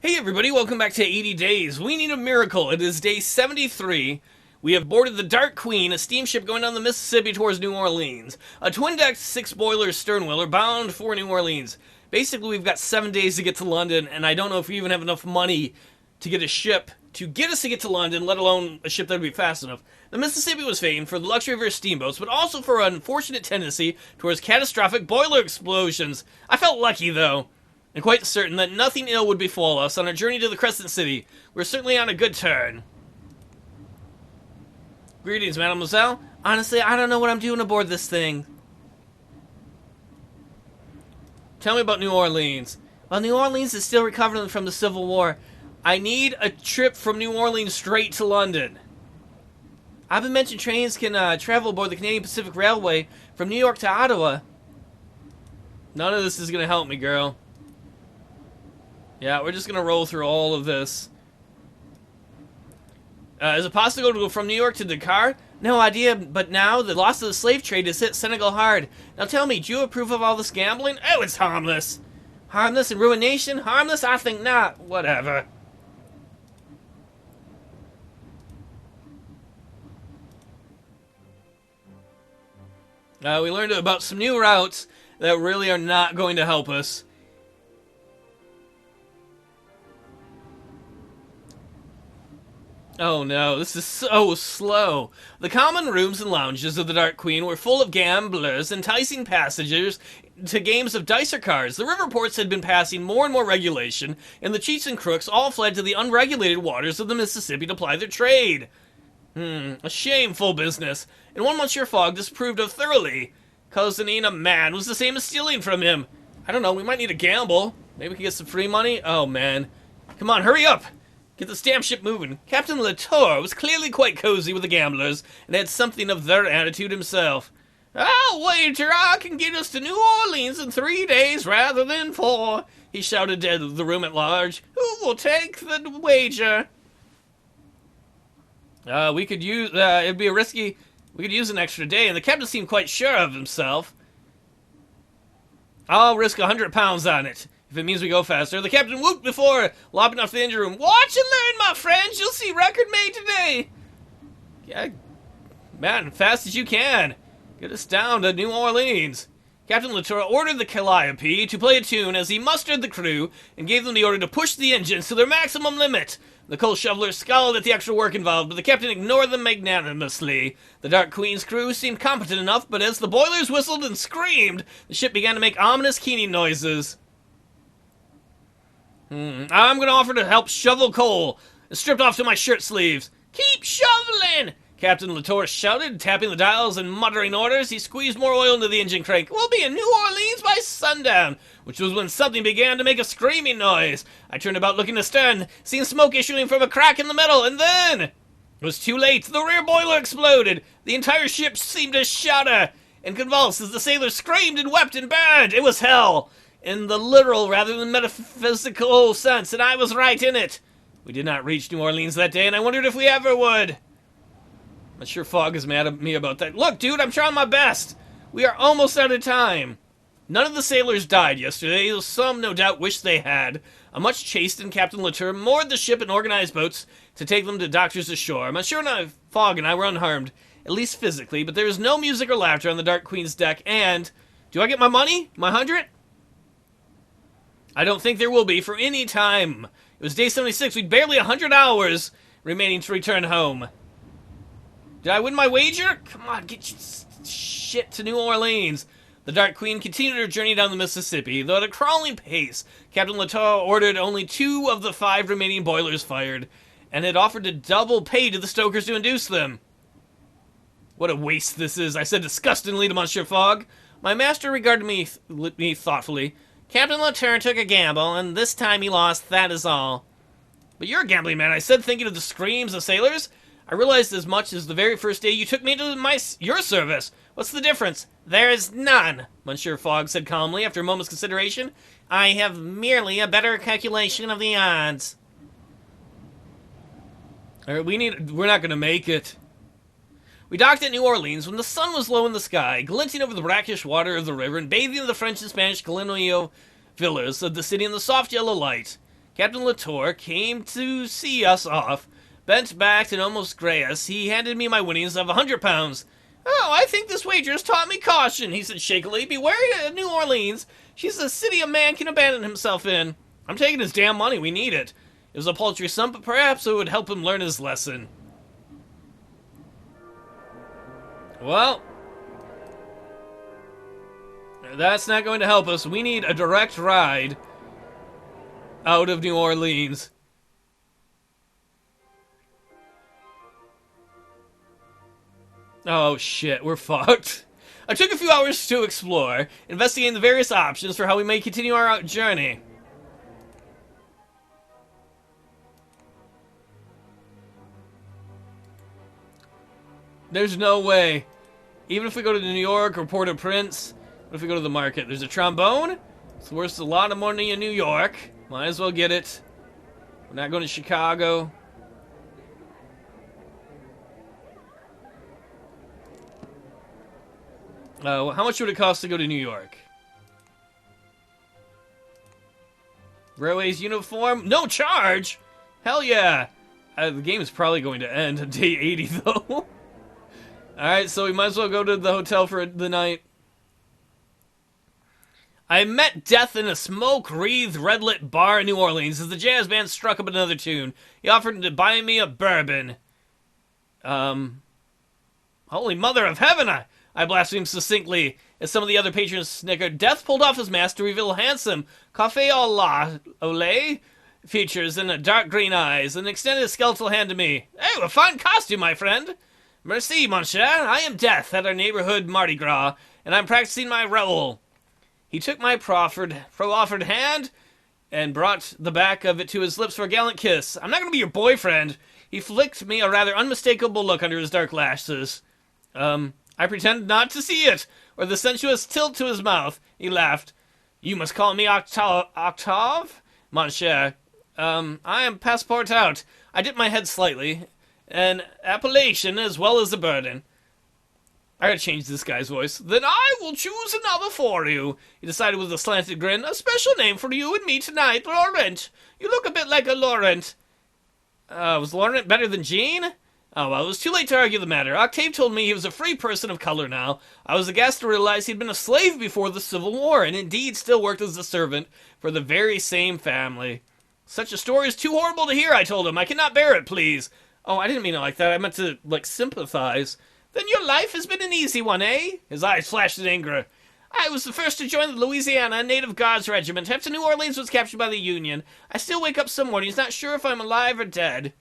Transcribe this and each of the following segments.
Hey everybody, welcome back to 80 Days. We need a miracle. It is day 73. We have boarded the Dark Queen, a steamship going down the Mississippi towards New Orleans. A twin-decked 6-boiler sternwheeler bound for New Orleans. Basically, we've got 7 days to get to London, and I don't know if we even have enough money to get a ship to get us to get to London, let alone a ship that would be fast enough. The Mississippi was famed for the luxury of her steamboats, but also for an unfortunate tendency towards catastrophic boiler explosions. I felt lucky, though, and quite certain that nothing ill would befall us on our journey to the Crescent City. We're certainly on a good turn. Greetings, mademoiselle. Honestly, I don't know what I'm doing aboard this thing. Tell me about New Orleans. Well, New Orleans is still recovering from the Civil War. I need a trip from New Orleans straight to London. I've been mentioned trains can travel aboard the Canadian Pacific Railway from New York to Ottawa. None of this is going to help me, girl. Yeah, we're just going to roll through all of this. Is it possible to go from New York to Dakar? No idea, but now the loss of the slave trade has hit Senegal hard. Now tell me, do you approve of all this gambling? Oh, it's harmless. Harmless and ruination? Harmless? I think not. Whatever. We learned about some new routes that really are not going to help us. Oh no, this is so slow. The common rooms and lounges of the Dark Queen were full of gamblers, enticing passengers to games of dice or cards. The river ports had been passing more and more regulation, and the cheats and crooks all fled to the unregulated waters of the Mississippi to ply their trade. A shameful business, and one Monsieur Fogg disapproved of thoroughly. Cousining a man was the same as stealing from him. I don't know, we might need a gamble. Maybe we can get some free money? Oh man. Come on, hurry up! Get the stamp ship moving. Captain Latour was clearly quite cozy with the gamblers, and had something of their attitude himself. I'll wager I can get us to New Orleans in 3 days rather than 4, he shouted to the room at large. Who will take the wager? We could use, it'd be a risky, we could use an extra day, and the captain seemed quite sure of himself. I'll risk £100 on it, if it means we go faster. The captain whooped before lopping off the engine room. Watch and learn, my friends. You'll see record made today. Yeah, man, fast as you can. Get us down to New Orleans. Captain Latour ordered the Calliope to play a tune as he mustered the crew and gave them the order to push the engines to their maximum limit. The coal shovelers scowled at the extra work involved, but the captain ignored them magnanimously. The Dark Queen's crew seemed competent enough, but as the boilers whistled and screamed, the ship began to make ominous keening noises. I'm going to offer to help shovel coal, and stripped off to my shirt sleeves. Keep shoveling! Captain Latour shouted, tapping the dials and muttering orders. He squeezed more oil into the engine crank. We'll be in New Orleans by sundown, which was when something began to make a screaming noise. I turned about looking astern, seeing smoke issuing from a crack in the metal, and then it was too late. The rear boiler exploded. The entire ship seemed to shudder and convulse as the sailors screamed and wept and burned. It was hell, in the literal rather than metaphysical sense, and I was right in it. We did not reach New Orleans that day, and I wondered if we ever would. Monsieur Fogg is mad at me about that. Look, dude, I'm trying my best. We are almost out of time. None of the sailors died yesterday, though some no doubt wished they had. A much chastened Captain Latour moored the ship and organized boats to take them to doctors ashore. Monsieur Fogg and I were unharmed, at least physically, but there was no music or laughter on the Dark Queen's deck, and... do I get my money? My 100? I don't think there will be for any time. It was day 76. We'd barely 100 hours remaining to return home. Did I win my wager? Come on, get your shit to New Orleans. The Dark Queen continued her journey down the Mississippi, though at a crawling pace. Captain Latour ordered only 2 of the 5 remaining boilers fired, and had offered to double pay to the stokers to induce them. What a waste this is, I said disgustingly to Monsieur Fogg. My master regarded me thoughtfully. Captain Latour took a gamble, and this time he lost, that is all. But you're a gambling man, I said, thinking of the screams of sailors. I realized as much as the very first day you took me to your service. What's the difference? There is none, Monsieur Fogg said calmly after a moment's consideration. I have merely a better calculation of the odds. We're not going to make it. We docked at New Orleans when the sun was low in the sky, glinting over the brackish water of the river and bathing the French and Spanish colonial villas of the city in the soft yellow light. Captain Latour came to see us off. Bent backed and almost grayish, he handed me my winnings of £100. Oh, I think this wager has taught me caution, he said shakily. Be wary of New Orleans. She's a city a man can abandon himself in. I'm taking his damn money, we need it. It was a paltry sum, but perhaps it would help him learn his lesson. Well, that's not going to help us. We need a direct ride out of New Orleans. Oh shit, we're fucked. I took a few hours to explore, investigating the various options for how we may continue our journey. There's no way. Even if we go to New York or Port-au-Prince, what if we go to the market? There's a trombone. It's worth a lot of money in New York. Might as well get it. We're not going to Chicago. How much would it cost to go to New York? Railways uniform? No charge! Hell yeah! The game is probably going to end on day 80 though. Alright, so we might as well go to the hotel for the night. I met Death in a smoke-wreathed, red-lit bar in New Orleans as the jazz band struck up another tune. He offered to buy me a bourbon. Holy mother of heaven, I blasphemed succinctly as some of the other patrons snickered. Death pulled off his mask to reveal handsome, café au lait features and dark green eyes, and extended a skeletal hand to me. Hey, a fine costume, my friend. Merci, mon cher. I am Death at our neighborhood Mardi Gras, and I'm practicing my role. He took my proffered hand and brought the back of it to his lips for a gallant kiss. I'm not going to be your boyfriend. He flicked me a rather unmistakable look under his dark lashes. I pretended not to see it, or the sensuous tilt to his mouth. He laughed. You must call me Octave, mon cher. I am passport out. I dipped my head slightly. An appellation as well as a burden. I gotta change this guy's voice. Then I will choose another for you, he decided with a slanted grin. A special name for you and me tonight, Laurent. You look a bit like a Laurent. Was Laurent better than Jean? Oh, well, it was too late to argue the matter. Octave told me he was a free person of color now. I was aghast to realize he'd been a slave before the Civil War, and indeed still worked as a servant for the very same family. Such a story is too horrible to hear, I told him. I cannot bear it, please. Oh, I didn't mean it like that. I meant to, sympathize. Then your life has been an easy one, eh? His eyes flashed in anger. I was the first to join the Louisiana Native Guards Regiment after New Orleans was captured by the Union. I still wake up some mornings not sure if I'm alive or dead.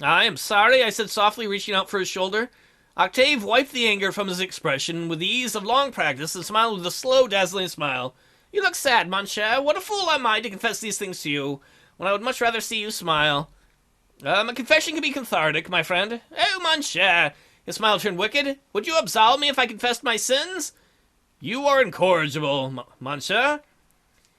I am sorry, I said softly, reaching out for his shoulder. Octave wiped the anger from his expression with the ease of long practice and smiled with a slow, dazzling smile. You look sad, mon cher. What a fool am I to confess these things to you, when I would much rather see you smile. A confession can be cathartic, my friend. Oh, mon cher. His smile turned wicked. Would you absolve me if I confessed my sins? You are incorrigible, mon cher.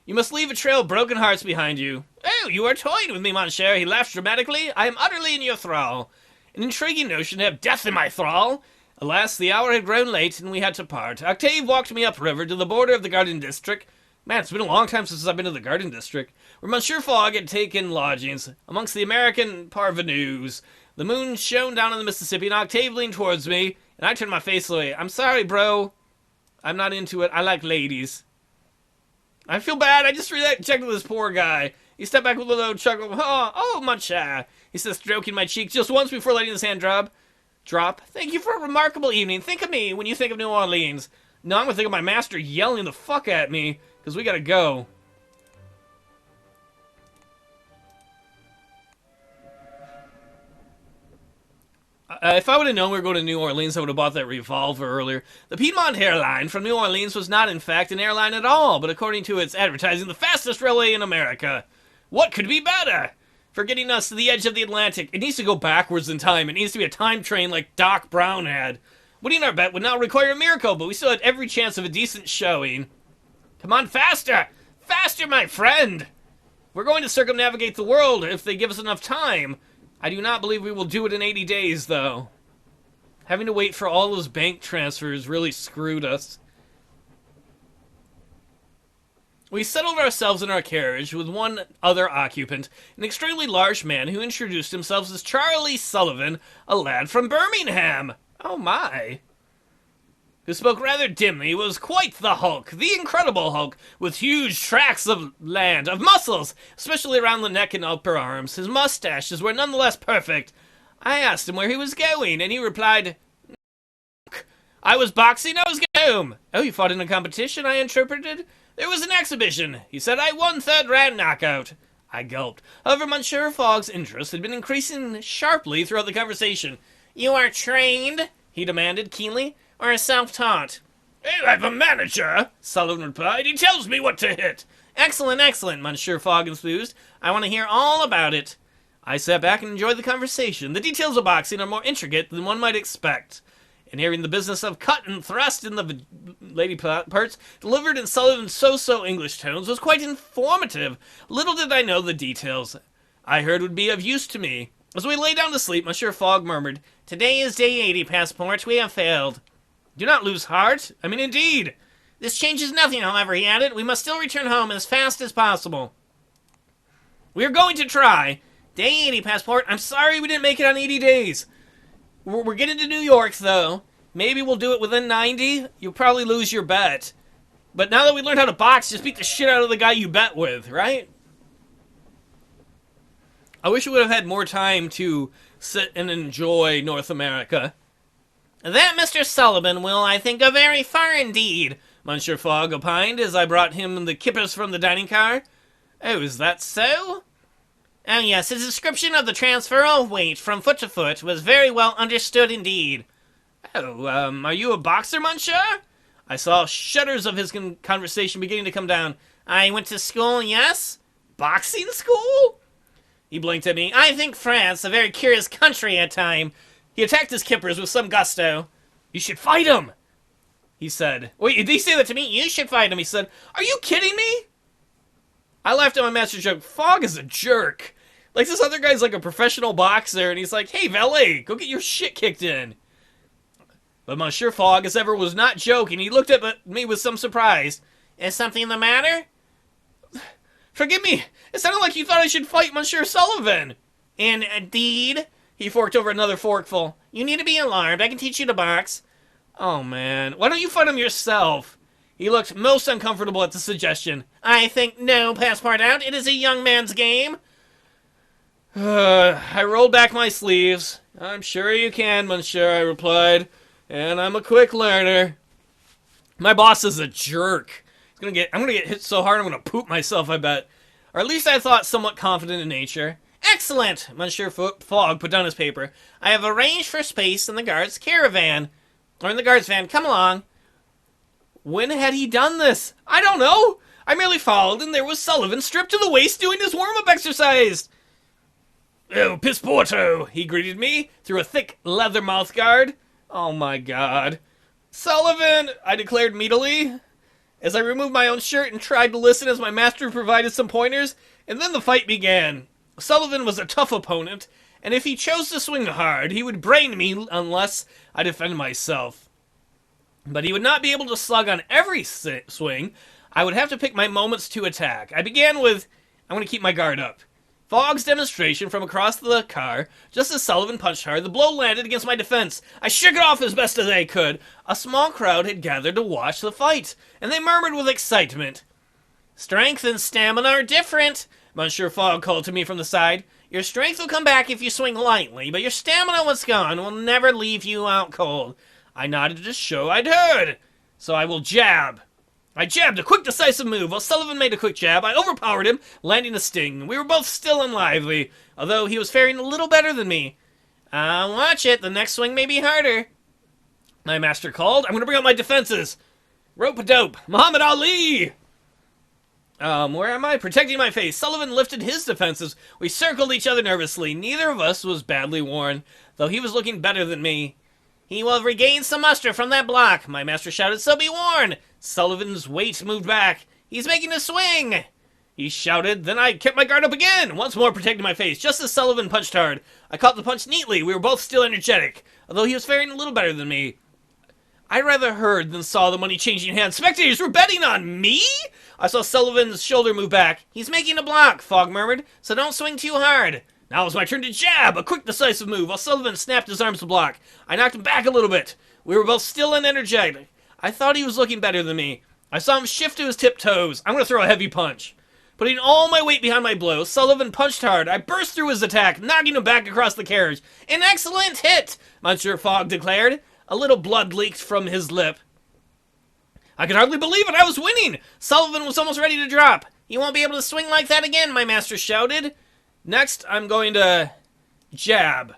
You must leave a trail of broken hearts behind you. Oh, you are toying with me, mon cher. He laughed dramatically. I am utterly in your thrall. An intriguing notion to have death in my thrall. Alas, the hour had grown late, and we had to part. Octave walked me upriver to the border of the garden district. Man, it's been a long time since I've been to the garden district, where Monsieur Fogg had taken lodgings amongst the American parvenus. The moon shone down on the Mississippi, and Octave leaned towards me, and I turned my face away. I'm sorry, bro. I'm not into it. I like ladies. I feel bad. I just rejected this poor guy. He stepped back with a low chuckle. Oh, mon cher, he said, stroking my cheek just once before letting his hand drop. Thank you for a remarkable evening. Think of me when you think of New Orleans. No, I'm gonna think of my master yelling the fuck at me, because we gotta go. If I would have known we were going to New Orleans, I would have bought that revolver earlier. The Piedmont Airline from New Orleans was not, in fact, an airline at all, but according to its advertising, the fastest railway in America. What could be better? For getting us to the edge of the Atlantic, it needs to go backwards in time. It needs to be a time train like Doc Brown had. Winning our bet would now require a miracle, but we still had every chance of a decent showing. Come on, faster! Faster, my friend! We're going to circumnavigate the world if they give us enough time. I do not believe we will do it in 80 days, though. Having to wait for all those bank transfers really screwed us. We settled ourselves in our carriage with one other occupant, an extremely large man who introduced himself as Charlie Sullivan, a lad from Birmingham. Oh my. Who spoke rather dimly, was quite the Hulk, the Incredible Hulk, with huge tracts of land, of muscles, especially around the neck and upper arms. His mustaches were nonetheless perfect. I asked him where he was going, and he replied, I was boxing, I was going home. Oh, you fought in a competition, I interpreted? There was an exhibition. He said I won third round knockout. I gulped. However, Monsieur Fogg's interest had been increasing sharply throughout the conversation. You are trained? He demanded keenly, or self-taught? I have a manager, Sullivan replied. He tells me what to hit. Excellent, excellent, Monsieur Fogg enthused. I want to hear all about it. I sat back and enjoyed the conversation. The details of boxing are more intricate than one might expect. And hearing the business of cut and thrust in the lady parts delivered in Sullivan's so-so English tones was quite informative. Little did I know the details I heard would be of use to me. As we lay down to sleep, Monsieur Fogg murmured, Today is day 80, Passport. We have failed. Do not lose heart. I mean, indeed. This changes nothing, however, he added. We must still return home as fast as possible. We are going to try. Day 80, Passport. I'm sorry we didn't make it on 80 days. We're getting to New York, though. Maybe we'll do it within 90. You'll probably lose your bet. But now that we learned how to box, just beat the shit out of the guy you bet with, right? I wish we would have had more time to sit and enjoy North America. That, Mr. Sullivan, will, I think, go very far indeed, Monsieur Fogg opined as I brought him the kippers from the dining car. Oh, is that so? Oh, yes, his description of the transfer of weight from foot to foot was very well understood indeed. Oh, are you a boxer, monsieur? I saw shutters of his conversation beginning to come down. I went to school, yes? Boxing school? He blinked at me. I think France a very curious country at time. He attacked his kippers with some gusto. You should fight him, he said. Wait, did he say that to me? You should fight him, he said. Are you kidding me? I laughed at my master joke. Fogg is a jerk. Like, this other guy's like a professional boxer, and he's like, hey, valet, go get your shit kicked in. But Monsieur Fogg, as ever, was not joking. He looked at me with some surprise. Is something the matter? Forgive me. It sounded like you thought I should fight Monsieur Sullivan. Indeed. He forked over another forkful. You need to be alarmed. I can teach you to box. Oh, man. Why don't you fight him yourself? He looked most uncomfortable at the suggestion. I think no, Passport out. It is a young man's game. I rolled back my sleeves. I'm sure you can, monsieur, I replied. And I'm a quick learner. My boss is a jerk. I'm gonna get hit so hard I'm gonna poop myself, I bet. Or at least I thought somewhat confident in nature. Excellent! Monsieur Fogg put down his paper. I have arranged for space in the guard's caravan. Or in the guard's van. Come along. When had he done this? I don't know. I merely followed, and there was Sullivan stripped to the waist doing his warm-up exercise. Oh, Pisporto, he greeted me through a thick leather mouthguard. Oh my god. Sullivan, I declared meadily, as I removed my own shirt and tried to listen as my master provided some pointers, and then the fight began. Sullivan was a tough opponent, and if he chose to swing hard, he would brain me unless I defended myself. But he would not be able to slug on every swing. I would have to pick my moments to attack. I began with, I'm going to keep my guard up. Fogg's demonstration from across the car. Just as Sullivan punched hard, the blow landed against my defense. I shook it off as best as I could. A small crowd had gathered to watch the fight, and they murmured with excitement. Strength and stamina are different, Monsieur Fogg called to me from the side. Your strength will come back if you swing lightly, but your stamina, once gone, will never leave you out cold. I nodded to show I'd heard. So I will jab. I jabbed a quick, decisive move. While Sullivan made a quick jab, I overpowered him, landing a sting. We were both still and lively, although he was faring a little better than me. Watch it. The next swing may be harder. My master called. I'm going to bring out my defenses. Rope-a-dope. Muhammad Ali! Where am I? Protecting my face. Sullivan lifted his defenses. We circled each other nervously. Neither of us was badly worn, though he was looking better than me. He will regain some muster from that block, my master shouted, so be warned. Sullivan's weight moved back. He's making a swing. He shouted, then I kept my guard up again, once more protecting my face, just as Sullivan punched hard. I caught the punch neatly. We were both still energetic, although he was faring a little better than me. I rather heard than saw the money changing hands. Spectators were betting on me? I saw Sullivan's shoulder move back. He's making a block, Fogg murmured, so don't swing too hard. Now it's my turn to jab, a quick, decisive move, while Sullivan snapped his arms to block. I knocked him back a little bit. We were both still and energetic. I thought he was looking better than me. I saw him shift to his tiptoes. I'm going to throw a heavy punch. Putting all my weight behind my blow, Sullivan punched hard. I burst through his attack, knocking him back across the carriage. An excellent hit, Monsieur Fogg declared. A little blood leaked from his lip. I could hardly believe it. I was winning. Sullivan was almost ready to drop. You won't be able to swing like that again, my master shouted. Next, I'm going to jab.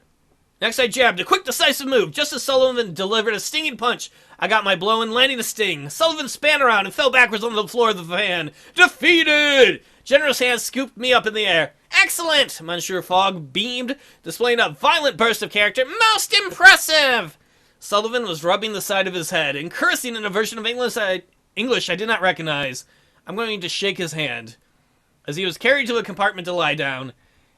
Next, I jabbed. A quick, decisive move. Just as Sullivan delivered a stinging punch, I got my blow and landing a sting. Sullivan span around and fell backwards on the floor of the van. Defeated! Generous hands scooped me up in the air. Excellent! Monsieur Fogg beamed, displaying a violent burst of character. Most impressive! Sullivan was rubbing the side of his head and cursing in a version of English I did not recognize. I'm going to shake his hand. As he was carried to a compartment to lie down,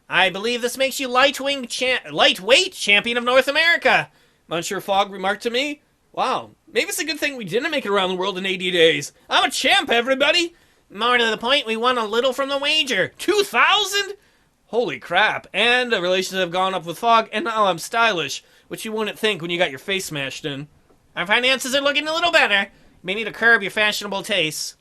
I believe this makes you lightweight champion of North America, Monsieur Fogg remarked to me. Wow, maybe it's a good thing we didn't make it around the world in 80 days. I'm a champ, everybody! More to the point, we won a little from the wager. 2,000? Holy crap. And relations have gone up with Fogg, and now I'm stylish, which you wouldn't think when you got your face smashed in. Our finances are looking a little better. You may need to curb your fashionable tastes.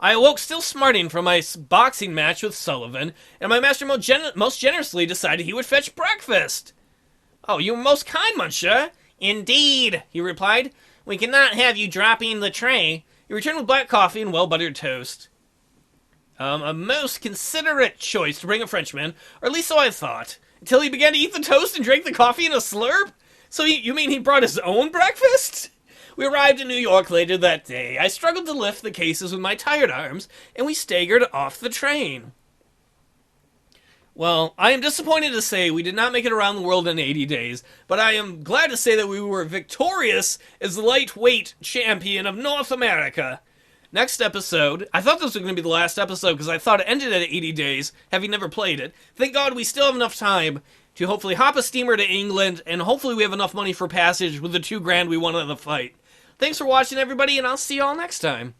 I awoke still smarting from my boxing match with Sullivan, and my master most generously decided he would fetch breakfast. Oh, you were most kind, monsieur. Indeed, he replied. We cannot have you dropping the tray. He returned with black coffee and well-buttered toast. A most considerate choice to bring a Frenchman, or at least so I thought, until he began to eat the toast and drank the coffee in a slurp? So you mean he brought his own breakfast? We arrived in New York later that day. I struggled to lift the cases with my tired arms, and we staggered off the train. Well, I am disappointed to say we did not make it around the world in 80 days, but I am glad to say that we were victorious as the lightweight champion of North America. Next episode, I thought this was going to be the last episode because I thought it ended at 80 days, having never played it. Thank God we still have enough time to hopefully hop a steamer to England, and hopefully we have enough money for passage with the $2,000 we won in the fight. Thanks for watching, everybody, and I'll see you all next time.